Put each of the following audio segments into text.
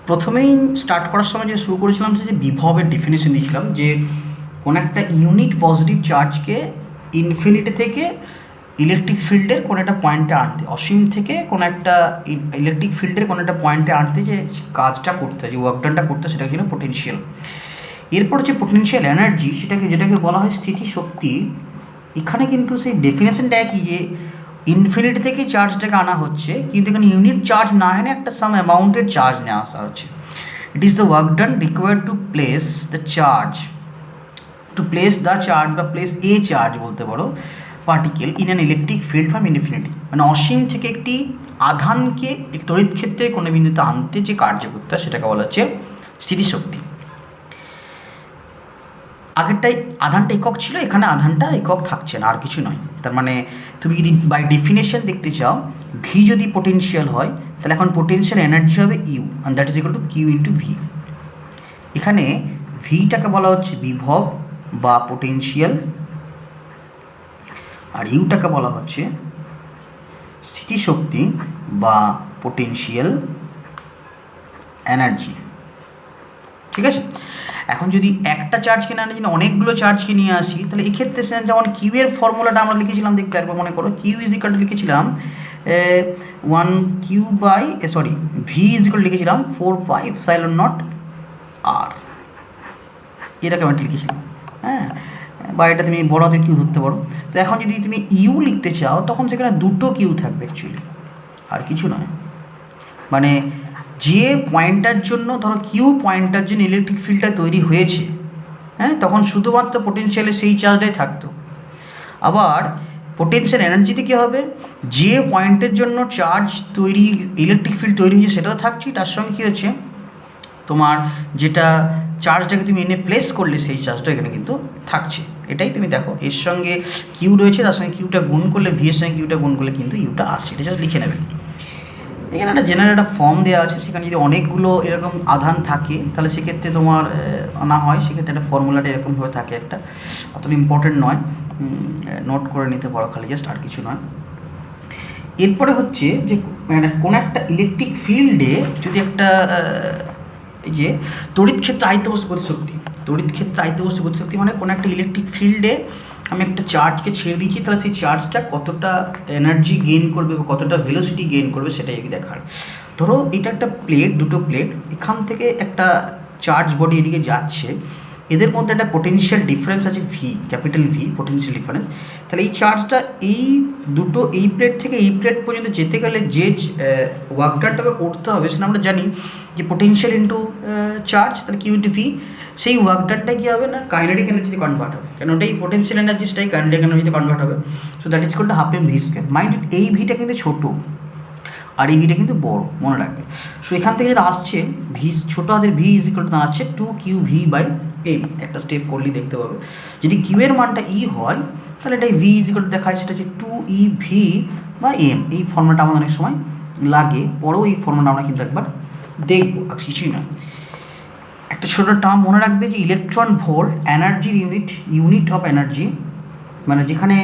প্রথমেই স্টার্ট করার সময় যে শুরু করেছিলাম যে বিভবের ডেফিনেশন দিয়েছিলাম যে কোনো একটা ইউনিট পজিটিভ চার্জকে ইনফিনিটি থেকে ইলেকট্রিক ফিল্ডের কোনো একটা পয়েন্টে আনতে, অসীম থেকে কোনো একটা ইলেকট্রিক ফিল্ডের কোনো একটা পয়েন্টে আনতে যে কাজটা করতে, যে ওয়ার্কডানটা করতে, সেটা ছিল পোটেনশিয়াল। এরপর যে পোটেনশিয়াল এনার্জি, যেটাকে বলা হয় স্থিতিশক্তি। এখানে কিন্তু সেই ডেফিনেশনটা একই, যে ইনফিনিটি থেকে চার্জটাকে আনা হচ্ছে, কিন্তু এখানে ইউনিট চার্জ না এনে একটা সাম অ্যামাউন্টের চার্জ নিয়ে আসা হচ্ছে। It is the work done required to place the charge, বা প্লেস এ চার্জ বলতে পারো, particle in an electric field from infinity. মানে অসীম থেকে একটি আধানকে তড়িৎ ক্ষেত্রের কোনো বিন্দুতে আনতে যে কার্য করতে হয় সেটাকে বলা হচ্ছে স্থিতিশক্তি। আগেরটাই আধানটা একক ছিল, এখানে আধানটা একক থাকছে না, আর কিছু নয়। তার মানে তুমি যদি বাই ডেফিনেশন দেখতে চাও, ভি যদি পোটেনশিয়াল হয় তাহলে এখন পোটেনশিয়াল এনার্জি হবে U, and that is equal to Q into V. এখানে ভিটাকে বলা হচ্ছে বিভব বা পোটেনশিয়াল, আর ইউটাকে বলা হচ্ছে স্থিতিশক্তি বা পোটেনশিয়াল এনার্জি। ঠিক আছে, এখন যদি একটা চার্জকে না নিয়ে অনেকগুলো চার্জকে নিয়ে আসি, তাহলে এক্ষেত্রে যেমন কিউ এর ফর্মুলাটা আমরা লিখেছিলাম, দেখতে একবার মনে করো, কিউ ইজ ইকুয়াল টু লিখেছিলাম ভি ইজ ইকুয়াল লিখেছিলাম 4πε0 আর, এটাকে আমরা লিখেছিলাম। হ্যাঁ, বা এটা তুমি বড় হাতের কিউ ধরতে পারো। তো এখন যদি তুমি ইউ লিখতে চাও, তখন সেখানে দুটো কিউ থাকবে অ্যাকচুয়ালি, আর কিছু নয়। মানে যে পয়েন্টটার জন্য, ধরো কিউ পয়েন্টটার জন্য ইলেকট্রিক ফিল্ডটা তৈরি হয়েছে, হ্যাঁ, তখন শুধুমাত্র পোটেনশিয়ালে সেই চার্জটাই থাকতো। আবার পোটেনশিয়াল এনার্জিতে কী হবে, যে পয়েন্টের জন্য চার্জ তৈরি, ইলেকট্রিক ফিল্ড তৈরি হয়েছে সেটাও থাকছে, তার সঙ্গে কী হচ্ছে, তোমার যেটা চার্জটাকে তুমি এনে প্লেস করলে সেই চার্জটা এখানে কিন্তু থাকছে। এটাই তুমি দেখো, এর সঙ্গে কিউ রয়েছে, তার সঙ্গে কিউটা গুণ করলে, ভি এর সঙ্গে কিউটা গুণ করলে কিন্তু ইউটা আসছে। এটা জাস্ট লিখে নেবে। এখানে একটা জেনারেল একটা ফর্ম দেওয়া আছে, সেখানে যদি অনেকগুলো এরকম আধান থাকে তাহলে সেক্ষেত্রে তোমার আনা হয়, সেক্ষেত্রে একটা ফর্মুলাটা এরকমভাবে থাকে, একটা অতটা ইম্পর্টেন্ট নয়, নোট করে নিতে পারো খালি, জাস্ট, আর কিছু নয়। এরপরে হচ্ছে যে মানে কোনো একটা ইলেকট্রিক ফিল্ডে যদি একটা এই যে তড়িৎ ক্ষেত্রে আয়তবস্তু গতিশক্তি, তড়িৎ ক্ষেত্রে আয়তবস্তু গতিশক্তি মানে কোনো একটা ইলেকট্রিক ফিল্ডে আমি একটা চার্জকে ছেড়ে দিচ্ছি, তাহলে সেই চার্জটা কতটা এনার্জি গেইন করবে বা কতটা ভেলোসিটি গেইন করবে সেটাই দেখার। ধরো এটা একটা প্লেট, দুটো প্লেট, এখান থেকে একটা চার্জ বডি এদিকে যাচ্ছে, এদের মধ্যে একটা পোটেনশিয়াল ডিফারেন্স আছে V, capital V, potential difference. তাহলে এই চার্জটা এই দুটো, এই প্লেট থেকে এই প্লেট পর্যন্ত যেতে গেলে যে ওয়ার্কডানটাকে করতে হবে, সেটা আমরা জানি যে পোটেনশিয়াল ইন্টু চার্জ, তাহলে কিউ ইন্টু ভি। সেই ওয়ার্কডানটা কী হবে না, কাইনেটিক এনার্জিতে কনভার্ট হবে, কারণ ওটাই পোটেনশিয়াল এনার্জিটাই কাইনেটিক এনার্জিতে কনভার্ট হবে। So that is called half M V square. Mind, এই ভিটা কিন্তু ছোটো আর এই ভিটা কিন্তু বড়, মনে রাখবে। সো এখান থেকে যেটা আসছে ভি, ছোটো হাতের ভি ইজ ইকুয়াল টু দাঁড়াচ্ছে 2QV/m। একটা স্টেপ করলেই দেখতে পাবে, যদি কিউ এর মানটা ই হয় তাহলে এটাই ভি ইজ ইকুয়াল টু দেখায়, সেটা হচ্ছে 2EV/m। এই ফর্মুলাটা আমাদের অনেক সময় লাগে, পরেও এই ফর্মুলাটা আমরা কিন্তু একবার দেখবো, আর কিছুই না। একটা ছোটো টার্ম মনে রাখবে যে ইলেকট্রন ভোল্ট, এনার্জির ইউনিট অফ এনার্জি, মানে যেখানে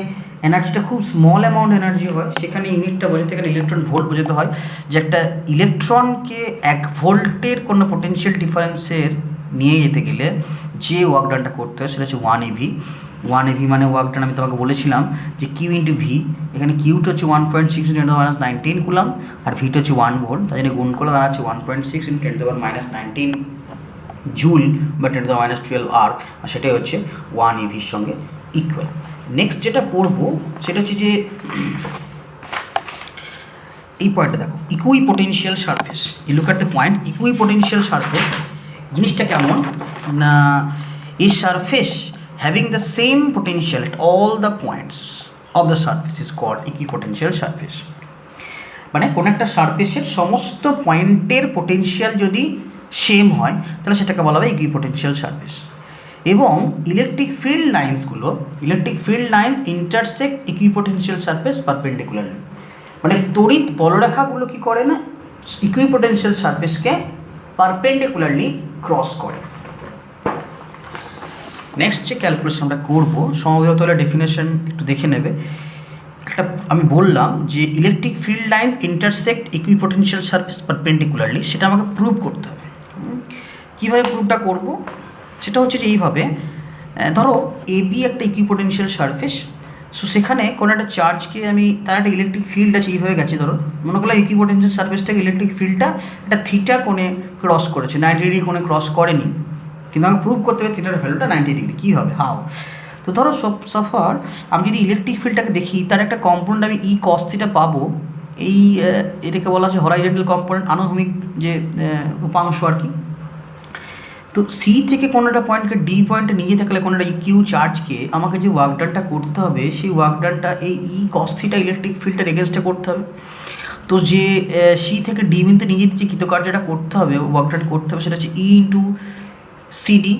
এনার্জিটা খুব স্মল অ্যামাউন্ট এনার্জি হয় সেখানে ইউনিটটা বোঝাতে গেলে ইলেকট্রন ভোল্ট বোঝাতে হয়। যে একটা ইলেকট্রনকে 1 ভোল্টের কোনো পোটেনশিয়াল ডিফারেন্সের নিয়ে যেতে গেলে যে ওয়ার্কডানটা করতে হয় সেটা হচ্ছে 1 eV। 1 eV মানে ওয়ার্কডান আমি তোমাকে বলেছিলাম যে কিউ ইন্টু ভি, এখানে কিউটা হচ্ছে 1.6 × 10⁻⁹ কুলাম, আর ভিটা হচ্ছে 1 ভোল্ট, তাই জন্য গুণ করলে দাঁড়াচ্ছে 1.6 × 10⁻⁹ জুল বা 10⁻12 আর সেটাই হচ্ছে 1 eVর সঙ্গে ইকুয়াল। নেক্সট যেটা পড়বো সেটা হচ্ছে যে এই পয়েন্টটা দেখো, equipotential surface. You look at the point equipotential surface. জিনিসটা কেমন না, এই surface having the same potential at all the points of the surface is called equipotential surface. মানে কোনো একটা সারফেসের সমস্ত পয়েন্টের পোটেনশিয়াল যদি সেম হয় তাহলে সেটাকে বলা হবে ইকুই পোটেনশিয়াল সারফেস। এবং electric field lines intersect equipotential surface perpendicularly. মানে তড়িৎ বলরেখাগুলো কী করে না, ইকুইপোটেনশিয়াল সারফেসকে পারপেন্ডিকুলারলি ক্রস করে। নেক্সট যে ক্যালকুলেশন আমরা করবো, সমবেত হলে ডেফিনেশন একটু দেখে নেবে। একটা আমি বললাম যে electric field line intersect equipotential surface perpendicularly, সেটা আমাকে প্রুভ করতে হবে। কীভাবে প্রুফটা করব সেটা হচ্ছে যে এইভাবে, ধরো এবি একটা ইকুইপোটেনশিয়াল সারফেস, সো সেখানে কোনো একটা চার্জকে আমি, তার একটা ইলেকট্রিক ফিল্ড আছে এইভাবে গেছে, ধরো মনে করলাম ইকুইপোটেনশিয়াল সারফেসটাকে ইলেকট্রিক ফিল্ডটা একটা থিটা কোণে ক্রস করেছে, 90 ডিগ্রি কোণে ক্রস করেনি, কিন্তু আমাকে প্রুভ করতে হবে থিটার ভ্যালুটা 90 ডিগ্রি। কী হবে, হাও? তো ধরো সফর আমি যদি ইলেকট্রিক ফিল্ডটাকে দেখি, তার একটা কম্পোনেন্ট আমি ই কস থিটা পাবো, এই এটাকে বলা হচ্ছে হরাইজন্টাল কম্পোনেন্ট, আনুভূমিক যে উপাংশ আর কি। তো সি থেকে কোনো একটা পয়েন্টকে ডি পয়েন্টে নিয়ে থাকলে কোনো একটা কিউ চার্জকে আমাকে যে ওয়ার্কডানটা করতে হবে, সেই ওয়ার্কডানটা এই ই কস থিটা ইলেকট্রিক ফিল্ডের এগেনস্টে করতে হবে। তো যে সি থেকে ডি বিন্দুতে নিয়ে যেতে যে কৃতকার্যটা করতে হবে, ওয়ার্কডান করতে হবে, সেটা হচ্ছে ই ইন্টু সিডি,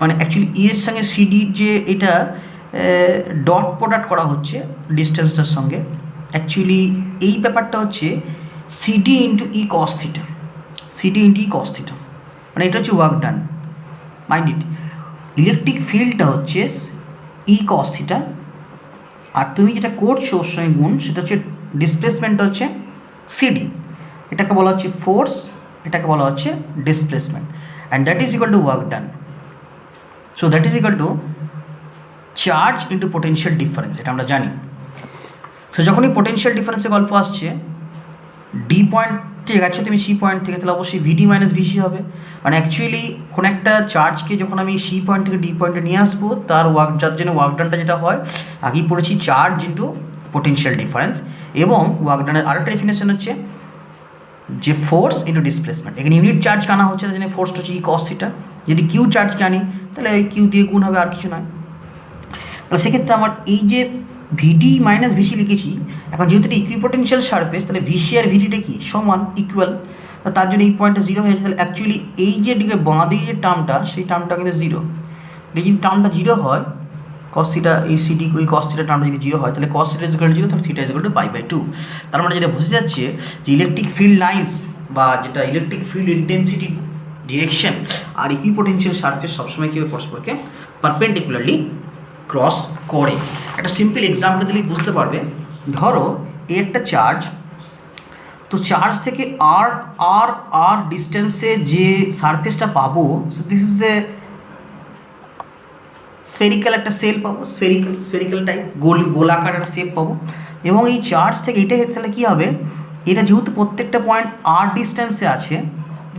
মানে অ্যাকচুয়ালি ই এর সঙ্গে সিডির যে এটা ডট প্রোডাক্ট করা হচ্ছে ডিস্টেন্সটার সঙ্গে, অ্যাকচুয়ালি এই ব্যাপারটা হচ্ছে সিডি ইন্টু ই কস থিটা, সিডি ইন্টু ই কস থিটা, মানে এটা হচ্ছে work done. Mind it, electric ফিল্ডটা হচ্ছে ই কস থিটা, আর তুমি যেটা করছো ওর সঙ্গে গুণ, সেটা হচ্ছে ডিসপ্লেসমেন্টটা হচ্ছে সিডি, এটাকে বলা হচ্ছে ফোর্স, এটাকে বলা হচ্ছে displacement, and that is equal to work done. So that is equal two charge into potential difference, এটা আমরা জানি। সো যখনই পোটেনশিয়াল ডিফারেন্সের গল্প আসছে, ডি পয়েন্ট থেকে গেছো তুমি সি পয়েন্ট থেকে, তাহলে অবশ্যই ভিডি মাইনাস ভিসি হবে। মানে অ্যাকচুয়ালি কোনো একটা চার্জকে যখন আমি সি পয়েন্ট থেকে ডি পয়েন্টে নিয়ে আসবো, তার যার জন্য ওয়ার্কডানটা যেটা হয়, আগেই পড়েছি চার্জ ইন্টু পোটেনশিয়াল ডিফারেন্স, এবং ওয়ার্কডানের আরেকটা ডেফিনেশন হচ্ছে যে ফোর্স ইন্টু ডিসপ্লেসমেন্ট। এখানে ইউনিট চার্জ আনা হচ্ছে, তার জন্য ফোর্সটা হচ্ছে ই কস থিটা। যদি কিউ চার্জকে আনি, তাহলে ওই কিউ দিয়ে গুণ হবে, আর কিছু নয়। তাহলে সেক্ষেত্রে আমার এই যে ভিডি মাইনাস ভিসি লিখেছি, এখন যেহেতু এটা ইকুইপোটেনশিয়াল সারফেস, তাহলে ভিসি আর ভিডিটা কি সমান, ইকুয়াল, তার জন্য এই পয়েন্টটা জিরো হয়ে যাচ্ছে। তাহলে অ্যাকচুয়ালি এই যে দিকে বাঁ দিকে যে টার্মটা, সেই টার্মটা কিন্তু জিরো। এই যদি টার্মটা জিরো হয়, কস থিটা, এই সিডি ওই কস থিটা টার্মটা যদি জিরো হয়, তাহলে cos theta is equal two zero, তাহলে থিটা ইজ ইকুয়াল টু π/2। তার মানে যেটা বোঝা যাচ্ছে যে ইলেকট্রিক ফিল্ড লাইন্স বা যেটা ইলেকট্রিক ফিল্ড ইন্টেন্সিটি ডিরেকশন আর ইকুইপোটেনশিয়াল সারফেস সবসময় কীভাবে পরস্পরকে পারপেন্ডিকুলারলি ক্রস করে। একটা সিম্পল এক্সাম্পল দিলেই বুঝতে পারবে। ধরো এই একটা চার্জ, তো চার্জ থেকে আর আর আর ডিস্টেন্সে যে সারফেসটা পাবো, দিস ইজ এ স্ফেরিক্যাল একটা সেল পাবো, স্ফেরিক্যাল টাইপ গোলাকার একটা শেপ পাবো, এবং এই চার্জ থেকে এটা তাহলে কী হবে, এটা যেহেতু প্রত্যেকটা পয়েন্ট আর ডিস্টেন্সে আছে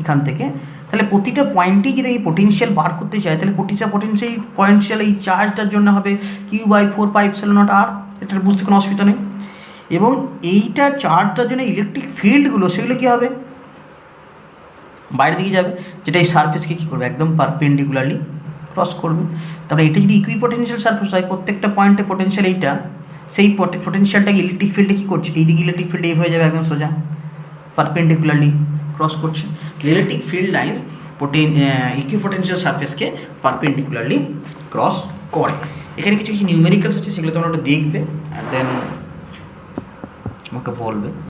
এখান থেকে, তাহলে প্রতিটা পয়েন্টেই যদি এই পোটেনশিয়াল বার করতে চাই, তাহলে প্রতিটা পটেনশিয়াল এই চার্জটার জন্য হবে Q/4πε0r। এটা বুঝতে কোনো অসুবিধা নেই। এবং এইটা চার্জটার জন্য ইলেকট্রিক ফিল্ডগুলো, সেগুলো কী হবে, বাইরের দিকে যাবে, যেটা এই সারফেসকে কী করবে, একদম পারপেন্ডিকুলারলি ক্রস করবে। তারপরে এটা যদি ইকুইপোটেনশিয়াল সারফেস হয়, প্রত্যেকটা পয়েন্টে পোটেনশিয়াল এইটা, সেই পোটেনশিয়ালটাকে ইলেকট্রিক ফিল্ডে কী করছে, এইদিকে ইলেকট্রিক ফিল্ড এই হয়ে যাবে একদম সোজা, পারপেন্ডিকুলারলি ক্রস করছে। ইলেকট্রিক ফিল্ড লাইন্স ইকুইপোটেনশিয়াল সারফেসকে পারপেন্ডিকুলারলি ক্রস করে। এখানে কিছু কিছু নিউমেরিক্যালস আছে, সেগুলো তোমরা একটু দেখবে, অ্যান্ড দেন আমাকে বলবে।